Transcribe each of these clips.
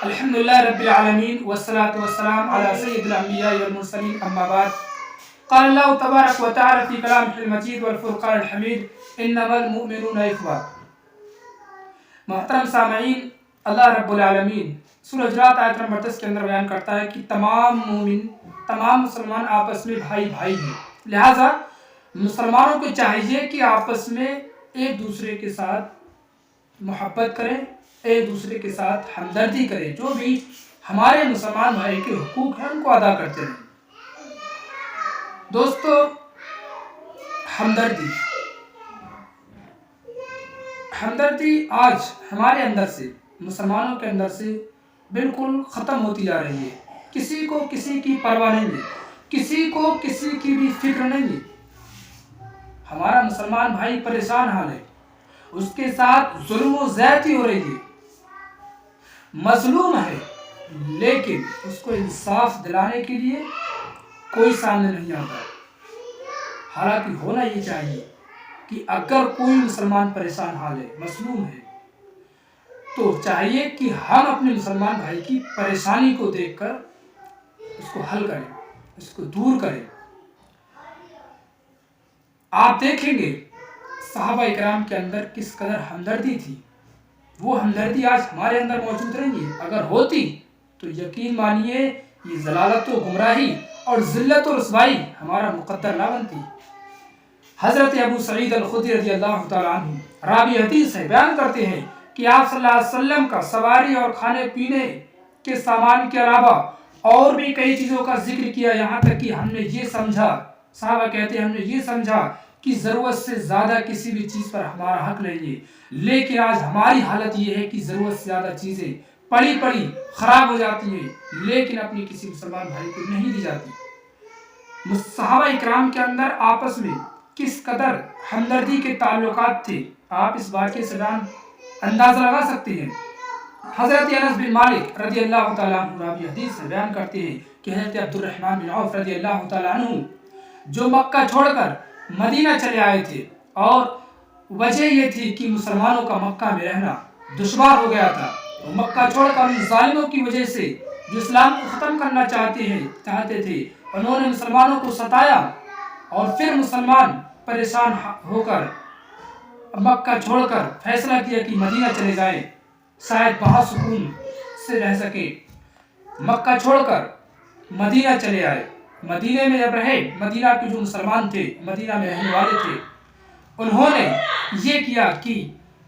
الحمد لله رب العالمين والصلاة والسلام على سيد الأنبياء والمرسلين أما بعد. قال الله تبارك وتعالى في كلامه المجيد والفرقان الحميد إنما المؤمنون إخوة. محترم سامعین، اللہ رب العالمین سورہ حجرات آیت نمبر 10 کے اندر بیان کرتا ہے کہ تمام مومن، تمام مسلمان آپس میں بھائی بھائی ہیں. لہٰذا مسلمانوں کو چاہیے کہ آپس میں ایک دوسرے کے ساتھ محبت کریں، ایک دوسرے کے ساتھ ہمدردی کریں. جو بھی ہمارے مسلمان بھائی کے حقوق ہیں ان کو ادا کرتے رہیں. دوستو، ہمدردی آج ہمارے اندر سے، مسلمانوں کے اندر سے بالکل ختم ہوتی جا رہی ہے. کسی کو کسی کی پرواہ نہیں ہے، کسی کو کسی کی بھی فکر نہیں ہے. ہمارا مسلمان بھائی پریشان حال ہے، اس کے ساتھ ظلم و زیادتی ہو رہی ہے، مظلوم ہے، لیکن اس کو انصاف دلانے کے لیے کوئی سامنے نہیں آتا. حالانکہ ہونا یہ چاہیے کہ اگر کوئی مسلمان پریشان حال ہے، مظلوم ہے، تو چاہیے کہ ہم اپنے مسلمان بھائی کی پریشانی کو دیکھ کر اس کو حل کریں، اس کو دور کریں. آپ دیکھیں گے صحابہ اکرام کے اندر کس قدر ہمدردی تھی. وہ ہمدردی آج ہمارے اندر موجود نہیں ہے. اگر ہوتی تو یقین مانیے یہ ضلالت و گمراہی اور ذلت و رسوائی ہمارا مقدر نہ بنتی. حضرت ابو سعید الخدری رضی اللہ تعالیٰ عنہ راوی حدیث ہے، بیان کرتے ہیں کہ آپ صلی اللہ علیہ وسلم کا سواری اور کھانے پینے کے سامان کے علاوہ اور بھی کئی چیزوں کا ذکر کیا، یہاں تک کہ ہم نے یہ سمجھا، صحابہ کہتے ہیں ہم نے یہ سمجھا کہ ضرورت سے زیادہ کسی بھی چیز پر ہمارا حق نہیں ہے. لیکن آج ہماری حالت یہ ہے کہ ضرورت سے زیادہ چیزیں پڑی خراب ہو جاتی ہیں، لیکن اپنی کسی مسلمان بھائی کو نہیں دی جاتی. صحابہ اکرام کے اندر آپس میں کس قدر ہمدردی کے تعلقات تھے، آپ اس واقعے سے اندازہ لگا سکتے ہیں. حضرت انس بن مالک رضی اللہ تعالیٰ عنہ راوی حدیث سے بیان کرتے ہیں کہ حضرت عبد الرحمن بن عوف رضی اللہ تعالیٰ عنہ جو مکہ چھوڑ کر مدینہ چلے آئے تھے، اور وجہ یہ تھی کہ مسلمانوں کا مکہ میں رہنا دشوار ہو گیا تھا. مکہ چھوڑ کر ان ظالموں کی وجہ سے جو اسلام کو ختم کرنا چاہتے تھے، انہوں نے مسلمانوں کو ستایا، اور پھر مسلمان پریشان ہو کر مکہ چھوڑ کر فیصلہ کیا کہ مدینہ چلے جائیں، شاید وہاں سکون سے رہ سکے. مکہ چھوڑ کر مدینہ چلے آئے. مدینہ میں جب رہے، مدینہ کے جو مسلمان تھے، مدینہ میں رہنے والے تھے، انہوں نے یہ کیا کہ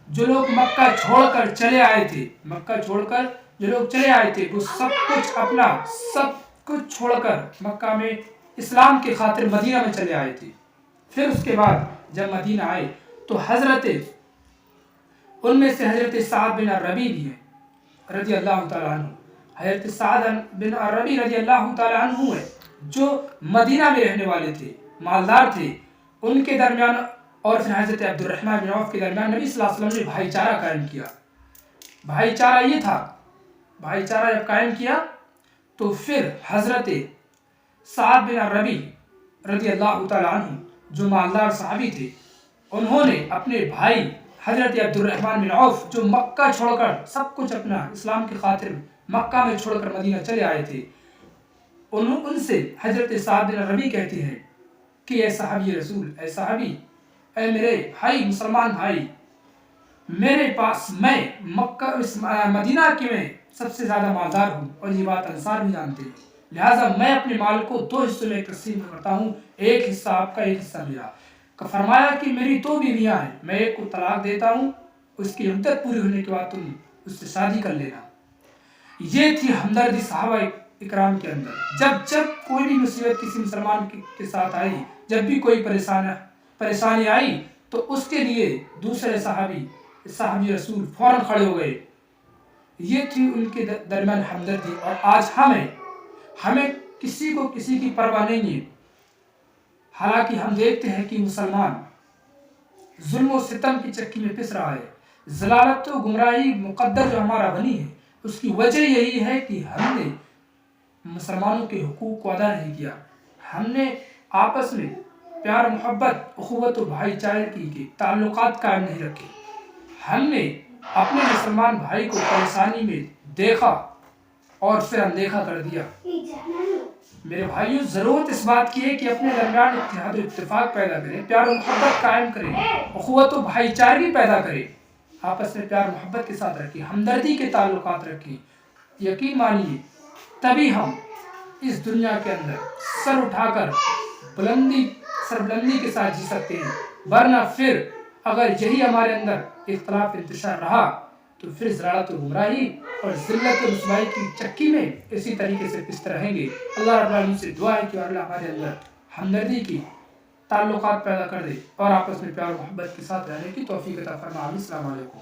جو لوگ مکہ چھوڑ کر چلے آئے تھے وہ سب کچھ چھوڑ کر مکہ میں اسلام کے خاطر مدینہ میں چلے آئے تھے. پھر اس کے بعد جب مدینہ آئے تو ان میں سے حضرت سعد بن الربیع بھی ہیں رضی اللہ تعالیٰ عنہ. حضرت سعد بن الربیع رضی اللہ تعالیٰ عنہ ہے جو مدینہ میں رہنے والے تھے، مالدار تھے. ان کے درمیان اور پھر حضرت عبد الرحمن بن عوف کے درمیان نبی صلی اللہ علیہ وسلم نے بھائی چارہ قائم کیا. بھائی چارہ یہ تھا، بھائی چارہ جب قائم کیا تو پھر حضرت سعد بن الربیع رضی اللہ تعالیٰ عنہ جو مالدار صحابی تھے، انہوں نے اپنے بھائی حضرت عبد الرحمن بن عوف جو مکہ چھوڑ کر سب کچھ اپنا اسلام کی خاطر مکہ میں چھوڑ کر مدینہ چلے آئے تھے، ان سے حضرت سعد بن الربیع کہتے ہیں کہ اے صحابی رسول، اے صحابی، اے میرے بھائی، مسلمان بھائی، میرے پاس میں مدینہ کے میں سب سے زیادہ مالدار ہوں، اور یہ بات انصار بھی جانتے ہیں. لہٰذا میں اپنے مال کو 2 حصوں میں تقسیم کرتا ہوں، ایک حصہ آپ کا، ایک حصہ میرا. فرمایا کہ میری 2 بیویاں ہیں، میں ایک کو طلاق دیتا ہوں، اس کی عدت پوری ہونے کے بعد تم اس سے شادی کر لینا. یہ تھی ہمدردی صحابہ اکرام کے اندر. جب کوئی بھی مصیبت کسی مسلمان کے ساتھ آئی، جب بھی کوئی پریشانی آئی تو اس کے لیے دوسرے صحابی رسول فوراً کھڑے ہو گئے. یہ تھی ان کے درمیان ہمدردی. اور آج ہمیں کسی کو کسی کی پرواہ نہیں ہے. حالانکہ ہم دیکھتے ہیں کہ مسلمان ظلم و ستم کی چکی میں پس رہا ہے. ضلالت و گمراہی مقدر جو ہمارا بنی ہے، اس کی وجہ یہی ہے کہ ہم نے مسلمانوں کے حقوق کو ادا نہیں کیا. ہم نے آپس میں پیار محبت، اخوت و بھائی چارے کے تعلقات قائم نہیں رکھے. ہم نے اپنے مسلمان بھائی کو پریشانی میں دیکھا اور پھر اندیکھا کر دیا۔ میرے بھائیوں، ضرورت اس بات کی ہے کہ اپنے درمیان اتحاد و اتفاق پیدا کریں، پیار و محبت قائم کریں، اخوت و بھائی چارگی پیدا کریں، آپس میں پیار محبت کے ساتھ رکھیں، ہمدردی کے تعلقات رکھیں۔ یقین مانیے تبھی ہم اس دنیا کے اندر سر اٹھا کر سربلندی کے ساتھ جی سکتے ہیں، ورنہ پھر اگر یہی ہمارے اندر اختلاف انتشار رہا تو پھر ذلت و گمراہی اور ذلت و رسوائی کی چکی میں اسی طریقے سے پستے رہیں گے۔ اللہ رب العالمین سے دعا ہے کہ اللہ ہمارے اندر ہمدردی کی تعلقات پیدا کر دے اور آپس میں پیار و محبت کے ساتھ رہنے کی توفیق عطا فرمائے۔ السلام علیکم۔